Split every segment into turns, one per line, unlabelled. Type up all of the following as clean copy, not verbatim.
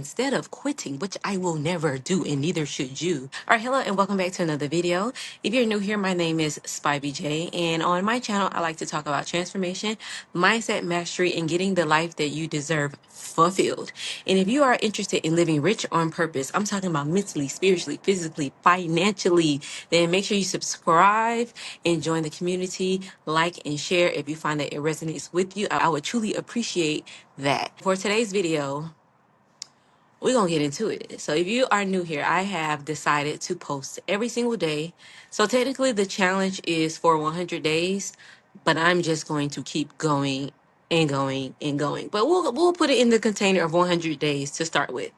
instead of quitting, which I will never do, and neither should you. All right, hello, and welcome back to another video. If you're new here, my name is SpyBJ, and on my channel, I like to talk about transformation, mindset mastery, and getting the life that you deserve fulfilled. And if you are interested in living rich on purpose, I'm talking about mentally, spiritually, physically, financially, then make sure you subscribe and join the community, like and share if you find that it resonates with you. I would truly appreciate that. For today's video, we're gonna get into it. So if you are new here, I have decided to post every single day. So technically the challenge is for 100 days, but I'm just going to keep going and going and going. But we'll put it in the container of 100 days to start with.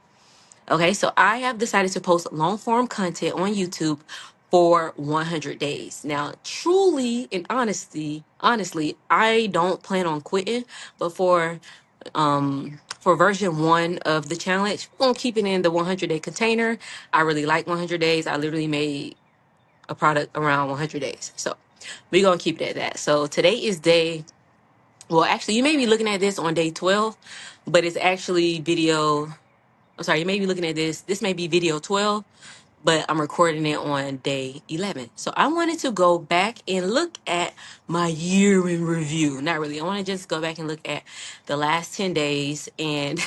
Okay, so I have decided to post long form content on YouTube for 100 days. Now, truly and honestly, I don't plan on quitting, but for version 1 of the challenge, we're gonna keep it in the 100-day container. I really like 100 days. I literally made a product around 100 days. So we're gonna keep it at that. So today is well, actually, you may be looking at this on day 12, but it's actually I'm sorry, you may be looking at this may be video 12, but I'm recording it on day 11. So I wanted to go back and look at my year in review. Not really. I want to just go back and look at the last 10 days. And,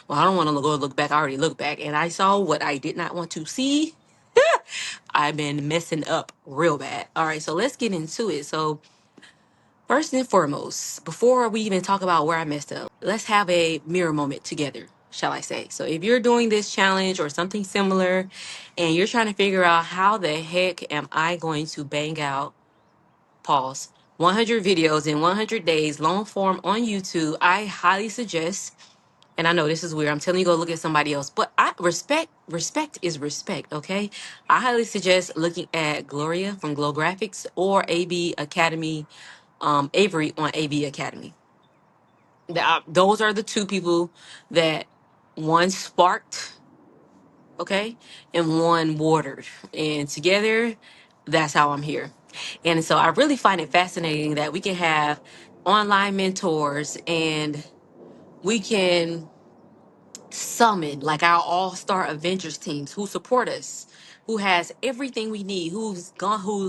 well, I don't want to go look back. I already looked back and I saw what I did not want to see. I've been messing up real bad. All right, so let's get into it. So first and foremost, before we even talk about where I messed up, let's have a mirror moment together, shall I say. So if you're doing this challenge or something similar and you're trying to figure out how the heck am I going to bang out, pause, 100 videos in 100 days, long form on YouTube, I highly suggest, and I know this is weird, I'm telling you go look at somebody else, but respect is respect, okay? I highly suggest looking at Gloria from Glow Graphics or AB Academy, Avery on AB Academy. Those are the two people that one sparked, okay, and one watered. And together, that's how I'm here. And so I really find it fascinating that we can have online mentors and we can summon like our all-star Avengers teams who support us, who has everything we need, who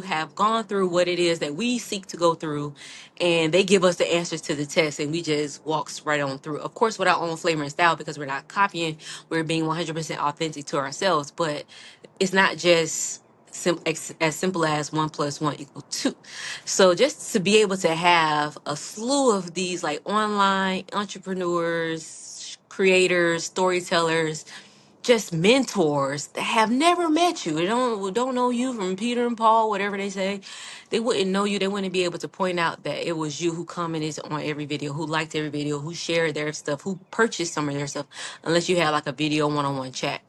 have gone through what it is that we seek to go through, and they give us the answers to the test and we just walks right on through, of course with our own flavor and style, because we're not copying, we're being 100% authentic to ourselves. But it's not just as simple as 1 + 1 = 2. So just to be able to have a slew of these like online entrepreneurs, creators, storytellers, just mentors that have never met you. They don't know you from Peter and Paul, whatever they say. They wouldn't know you. They wouldn't be able to point out that it was you who commented on every video, who liked every video, who shared their stuff, who purchased some of their stuff, unless you had like a video one-on-one chat.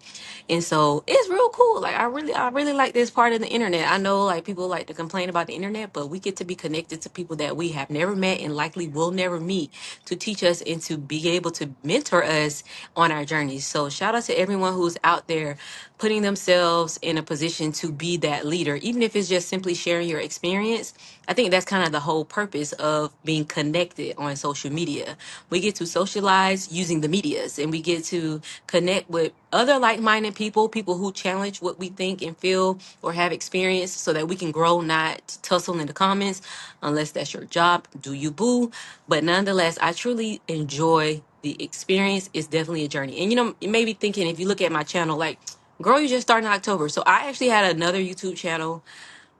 And so it's real cool. Like I really like this part of the internet. I know like people like to complain about the internet, but we get to be connected to people that we have never met and likely will never meet, to teach us and to be able to mentor us on our journeys. So shout out to everyone who's out there putting themselves in a position to be that leader, even if it's just simply sharing your experience. I think that's kind of the whole purpose of being connected on social media. We get to socialize using the medias, and we get to connect with other like-minded people who challenge what we think and feel or have experienced, so that we can grow, not tussle in the comments. Unless that's your job, do you boo? But nonetheless, I truly enjoy the experience. Is definitely a journey. And you may be thinking, if you look at my channel, like, girl, you just started in October. So I actually had another YouTube channel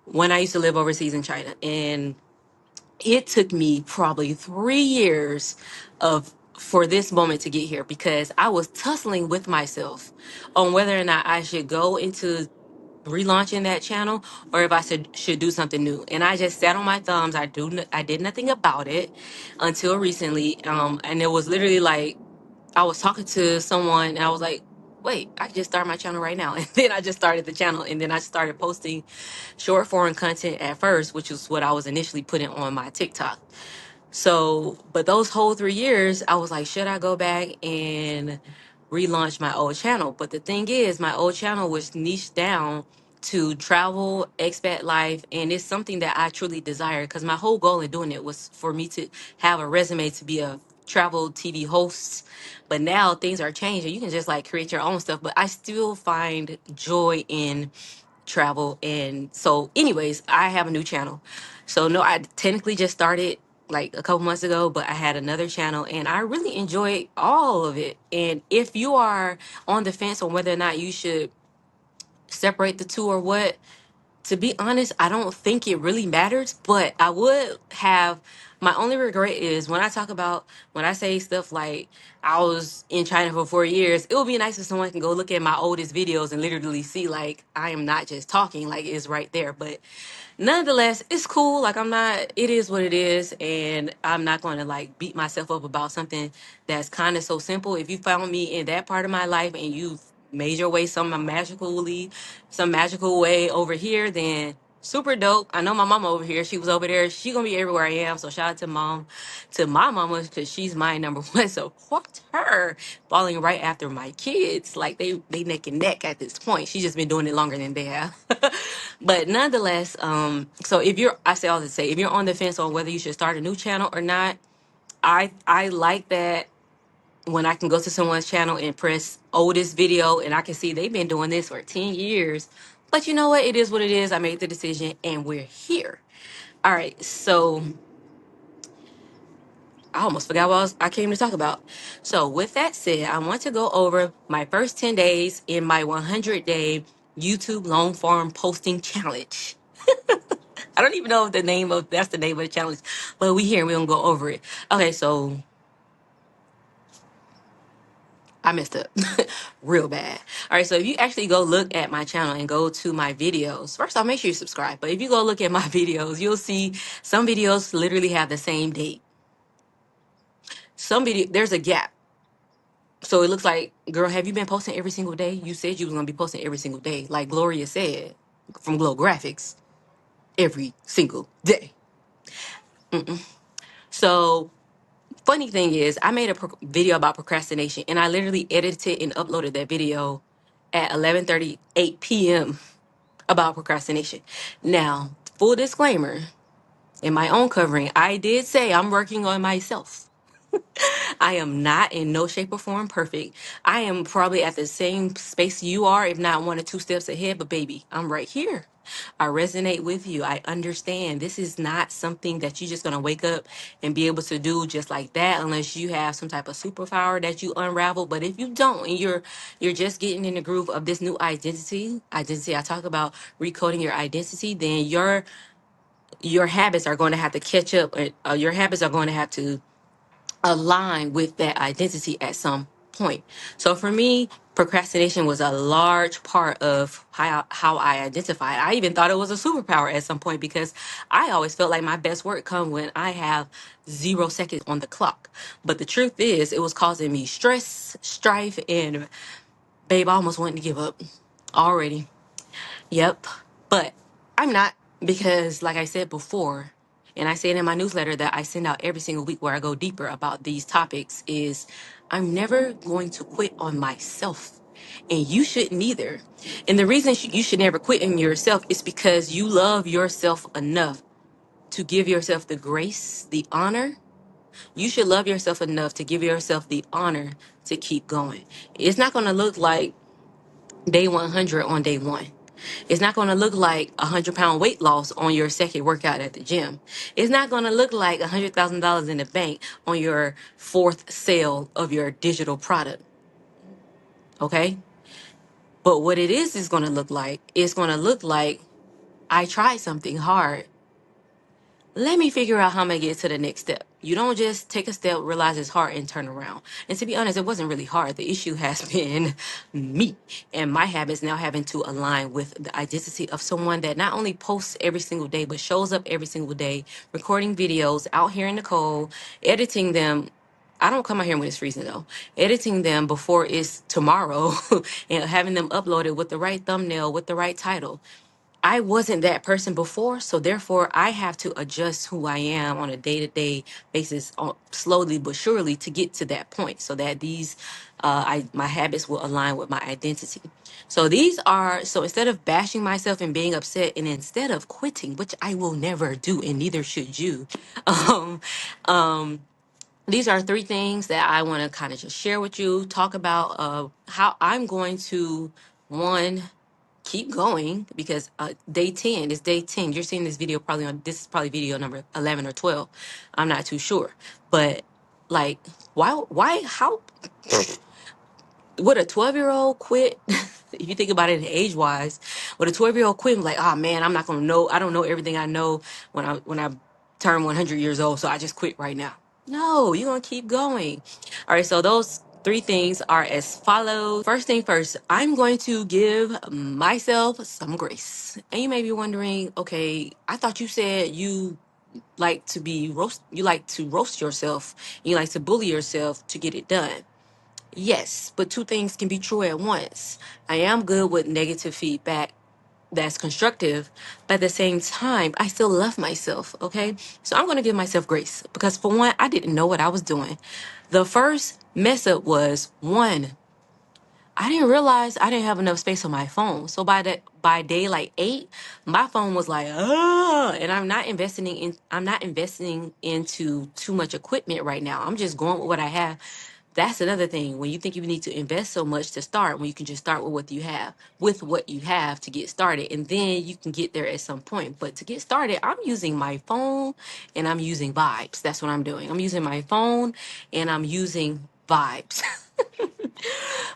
when I used to live overseas in China, and it took me probably 3 years of for this moment to get here, because I was tussling with myself on whether or not I should go into relaunching that channel, or if I should do something new. And I just sat on my thumbs. I did nothing about it until recently. And it was literally like I was talking to someone and I was like, wait, I can just start my channel right now. And then I just started the channel, and then I started posting short form content at first, which was what I was initially putting on my TikTok. So, but those whole 3 years, I was like, should I go back and relaunch my old channel? But the thing is, my old channel was niched down to travel, expat life, and it's something that I truly desire, because my whole goal in doing it was for me to have a resume to be travel TV hosts. But now things are changing. You can just like create your own stuff. But I still find joy in travel. And so, anyways, I have a new channel. So no, I technically just started like a couple months ago, but I had another channel and I really enjoy all of it. And if you are on the fence on whether or not you should separate the two or what, to be honest, I don't think it really matters, but I would have my only regret is when I talk about when I say stuff like I was in China for 4 years, it would be nice if someone can go look at my oldest videos and literally see like I am not just talking, like it's right there. But nonetheless, it's cool. Like I'm not, it is what it is, and I'm not going to like beat myself up about something that's kind of so simple. If you found me in that part of my life and you've made your way some magical way over here, then super dope. I know my mama over here, she was over there, she gonna be everywhere I am. So shout out to mom, to my mama, because she's my number one support, her falling right after my kids, like they neck and neck at this point. She's just been doing it longer than they have. But nonetheless, so if you're, I say all to say, if you're on the fence on whether you should start a new channel or not, I like that when I can go to someone's channel and press oldest video and I can see they've been doing this for 10 years. But you know what? It is what it is. I made the decision and we're here. All right. So I almost forgot what I came to talk about. So with that said, I want to go over my first 10 days in my 100-day YouTube long form posting challenge. I don't even know if that's the name of the challenge, but we here and we're gonna go over it. Okay, so I messed up real bad. All right, so if you actually go look at my channel and go to my videos, first off, make sure you subscribe. But if you go look at my videos, you'll see some videos literally have the same date. There's a gap. So it looks like, girl, have you been posting every single day? You said you was gonna be posting every single day, like Gloria said from Glow Graphics, every single day. So funny thing is, I made a video about procrastination, and I literally edited and uploaded that video at 11:38 p.m. about procrastination. Now, full disclaimer, in my own covering, I did say I'm working on myself. I am not in no shape or form perfect. I am probably at the same space you are, if not one or two steps ahead, but baby, I'm right here. I resonate with you. I understand this is not something that you're just going to wake up and be able to do just like that unless you have some type of superpower that you unravel. But if you don't and you're just getting in the groove of this new identity, I talk about recoding your identity, then your habits are going to have to catch up. Your habits are going to have to align with that identity at some point. So for me, procrastination was a large part of how I identified. I even thought it was a superpower at some point because I always felt like my best work come when I have 0 seconds on the clock. But the truth is, it was causing me stress, strife, and babe, I almost wanted to give up already. Yep. But I'm not, because, like I said before, and I said in my newsletter that I send out every single week where I go deeper about these topics, is I'm never going to quit on myself. And you shouldn't either. And the reason you should never quit on yourself is because you love yourself enough to give yourself the grace, the honor. You should love yourself enough to give yourself the honor to keep going. It's not going to look like day 100 on day one. It's not going to look like 100-pound weight loss on your second workout at the gym. It's not going to look like $100,000 in the bank on your fourth sale of your digital product. Okay. But what it is going to look like, it's going to look like I tried something hard. Let me figure out how I'm going to get to the next step. You don't just take a step, realize it's hard, and turn around. And to be honest, it wasn't really hard. The issue has been me and my habits now having to align with the identity of someone that not only posts every single day, but shows up every single day, recording videos out here in the cold, editing them. I don't come out here when it's freezing though. Editing them before it's tomorrow and having them uploaded with the right thumbnail, with the right title. I wasn't that person before, so therefore I have to adjust who I am on a day-to-day basis, slowly but surely, to get to that point, so that my habits will align with my identity. So instead of bashing myself and being upset, and instead of quitting, which I will never do, and neither should you, um, these are three things that I want to kind of just share with you, talk about how I'm going to, one, keep going, because day 10 is day 10. You're seeing this video probably on, this is probably video number 11 or 12. I'm not too sure. But like, how would a 12-year-old quit? If you think about it age wise, would a 12-year-old quit and like, oh man, I'm not gonna know, I don't know everything I know when I turn 100 years old, so I just quit right now? No, you're gonna keep going. All right, so those three things are as follows. First thing first, I'm going to give myself some grace. And you may be wondering, okay, I thought you said you like to be roast, you like to roast yourself, you like to bully yourself to get it done. Yes, but two things can be true at once. I am good with negative feedback that's constructive, but at the same time, I still love myself, okay? So I'm gonna give myself grace because, for one, I didn't know what I was doing. The first mess up was, one, I didn't realize I didn't have enough space on my phone. So by day like 8, my phone was like, and I'm not investing into too much equipment right now. I'm just going with what I have. That's another thing. When you think you need to invest so much to start, when you can just start with what you have to get started, and then you can get there at some point. But to get started, I'm using my phone and I'm using vibes. That's what I'm doing. I'm using my phone and I'm using vibes.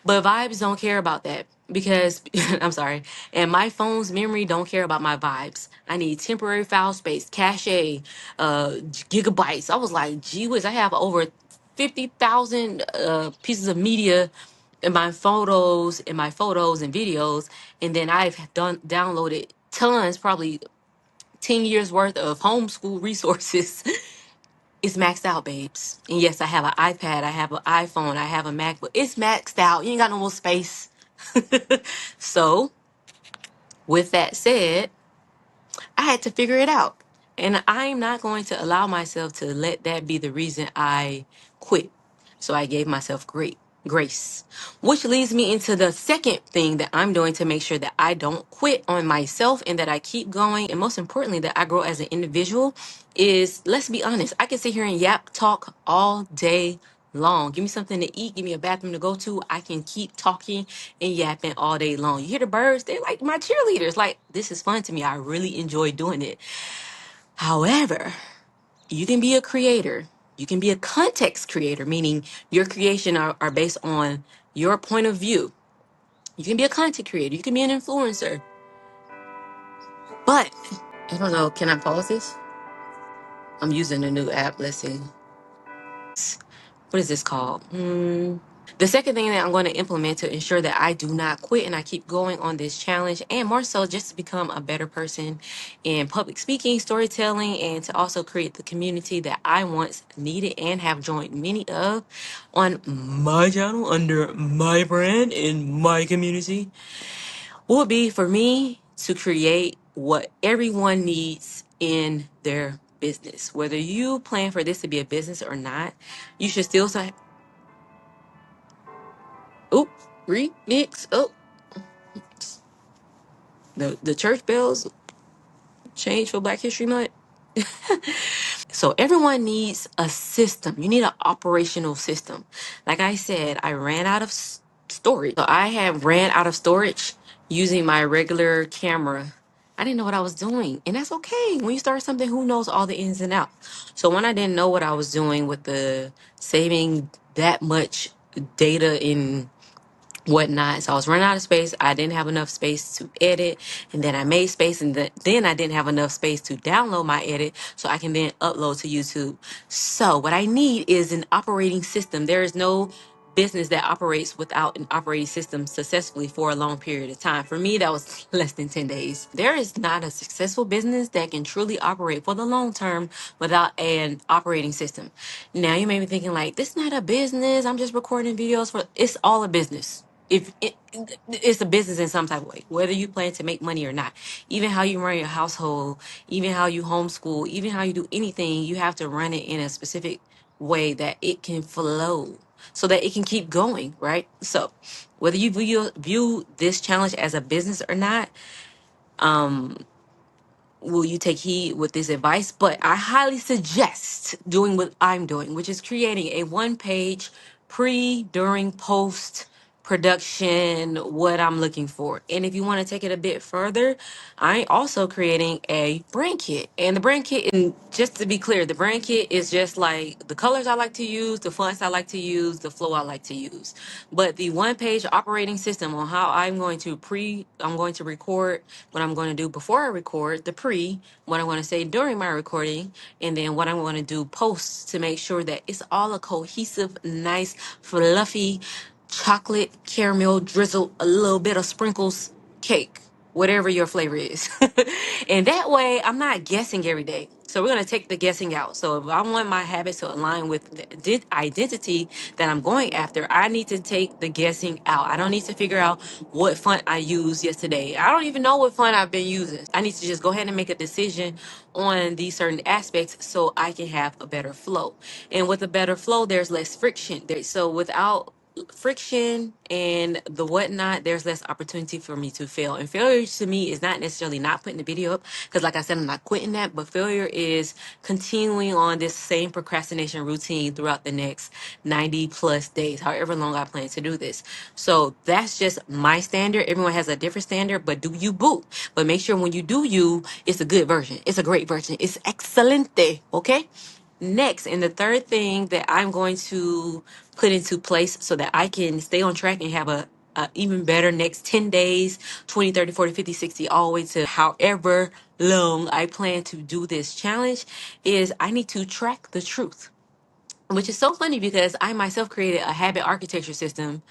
But vibes don't care about that because I'm sorry. And my phone's memory don't care about my vibes. I need temporary file space, cache, gigabytes. I was like, gee whiz, I have over 50,000 pieces of media in my photos and videos, and then I've downloaded tons, probably 10 years worth of homeschool resources. It's maxed out, babes. And yes, I have an iPad, I have an iPhone, I have a MacBook. It's maxed out. You ain't got no more space. So, with that said, I had to figure it out. And I'm not going to allow myself to let that be the reason I quit. So I gave myself great grace, which leads me into the second thing that I'm doing to make sure that I don't quit on myself and that I keep going. And most importantly, that I grow as an individual is, let's be honest, I can sit here and yap talk all day long. Give me something to eat, give me a bathroom to go to. I can keep talking and yapping all day long. You hear the birds, they're like my cheerleaders. Like, this is fun to me. I really enjoy doing it. However, you can be a creator. You can be a context creator, meaning your creation are based on your point of view. You can be a content creator. You can be an influencer. But, I don't know, can I pause this? I'm using a new app. Let's see. What is this called? The second thing that I'm going to implement to ensure that I do not quit and I keep going on this challenge, and more so just to become a better person in public speaking, storytelling, and to also create the community that I once needed and have joined many of on my channel under my brand in my community, would be for me to create what everyone needs in their business. Whether you plan for this to be a business or not, you should still say, oop, remix. Oh, the church bells change for Black History Month. So everyone needs a system. You need an operational system. Like I said, I ran out of storage. So I had ran out of storage using my regular camera. I didn't know what I was doing. And that's okay. When you start something, who knows all the ins and outs? So when I didn't know what I was doing with the saving that much data in whatnot. So I was running out of space. I didn't have enough space to edit. And then I made space. And then I didn't have enough space to download my edit so I can then upload to YouTube. So what I need is an operating system. There is no business that operates without an operating system successfully for a long period of time. For me, that was less than 10 days. There is not a successful business that can truly operate for the long term without an operating system. Now you may be thinking like, this is not a business. I'm just recording videos for, it's all a business. If it's a business in some type of way, whether you plan to make money or not, even how you run your household, even how you homeschool, even how you do anything, you have to run it in a specific way that it can flow so that it can keep going, right? So whether you view this challenge as a business or not, will you take heed with this advice? But I highly suggest doing what I'm doing, which is creating a one page pre, during, post production, what I'm looking for. And if you want to take it a bit further, I'm also creating a brand kit. And the brand kit, and just to be clear, the brand kit is just like the colors I like to use, the fonts I like to use, the flow I like to use. But the one page operating system on how I'm going to record, what I'm going to do before I record, the pre, what I'm going to say during my recording, and then what I'm going to do post to make sure that it's all a cohesive, nice, fluffy, chocolate, caramel, drizzle, a little bit of sprinkles cake, whatever your flavor is. And that way, I'm not guessing every day. So we're going to take the guessing out. So if I want my habits to align with the identity that I'm going after, I need to take the guessing out. I don't need to figure out what font I used yesterday. I don't even know what font I've been using. I need to just go ahead and make a decision on these certain aspects so I can have a better flow. And with a better flow, there's less friction. So without friction and the whatnot, there's less opportunity for me to fail. And failure to me is not necessarily not putting the video up, because like I said, I'm not quitting that, but failure is continuing on this same procrastination routine throughout the next 90 plus days, however long I plan to do this. So that's just my standard. Everyone has a different standard, but do you boo? But make sure when you do you, it's a good version. It's a great version. It's excelente. Okay? Next, and the third thing that I'm going to put into place so that I can stay on track and have a even better next 10 days, 20, 30, 40, 50, 60, all the way to however long I plan to do this challenge, is I need to track the truth. Which is so funny because I myself created a habit architecture system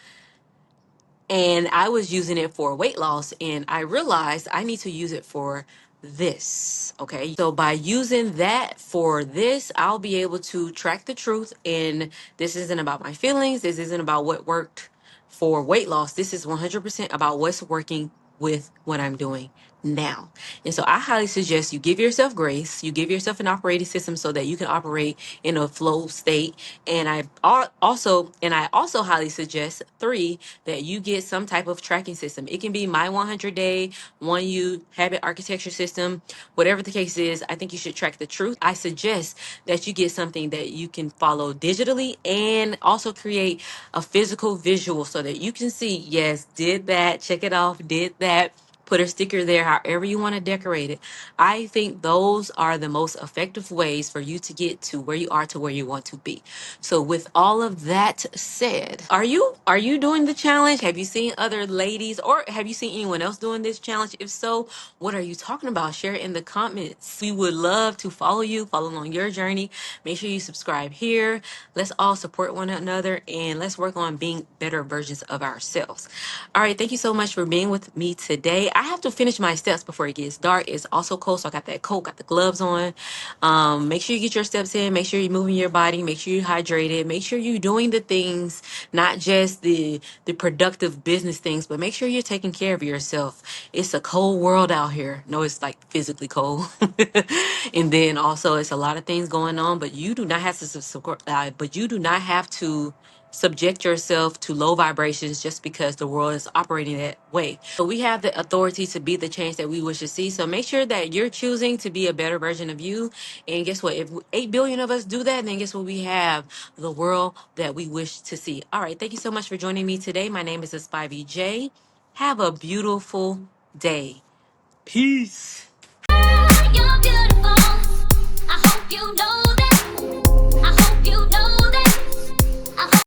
and I was using it for weight loss, and I realized I need to use it for this. Okay. So by using that for this, I'll be able to track the truth. And this isn't about my feelings. This isn't about what worked for weight loss. This is 100% about what's working with what I'm doing now. And so I highly suggest you give yourself grace, you give yourself an operating system so that you can operate in a flow state. And I also highly suggest three, that you get some type of tracking system. It can be my 100-day, one you habit architecture system, whatever the case is. I think you should track the truth. I suggest that you get something that you can follow digitally and also create a physical visual so that you can see, yes, did that, check it off, did that. Put a sticker there, however you want to decorate it. I think those are the most effective ways for you to get to where you are to where you want to be. So with all of that said, are you doing the challenge? Have you seen other ladies, or have you seen anyone else doing this challenge? If so, what are you talking about? Share it in the comments. We would love to follow you, follow along your journey. Make sure you subscribe here. Let's all support one another and let's work on being better versions of ourselves. All right, thank you so much for being with me today. I have to finish my steps before it gets dark. It's also cold, so I got that coat, got the gloves on. Make sure you get your steps in. Make sure you're moving your body. Make sure you're hydrated. Make sure you're doing the things, not just the productive business things, but make sure you're taking care of yourself. It's a cold world out here. No, it's like physically cold. And then also it's a lot of things going on, but you do not have to subject yourself to low vibrations just because the world is operating that way. So we have the authority to be the change that we wish to see. So make sure that you're choosing to be a better version of you. And guess what? If 8 billion of us do that, then guess what? We have the world that we wish to see. All right. Thank you so much for joining me today. My name is Spivey J. Have a beautiful day. Peace. You're beautiful. I hope you know that. I hope you know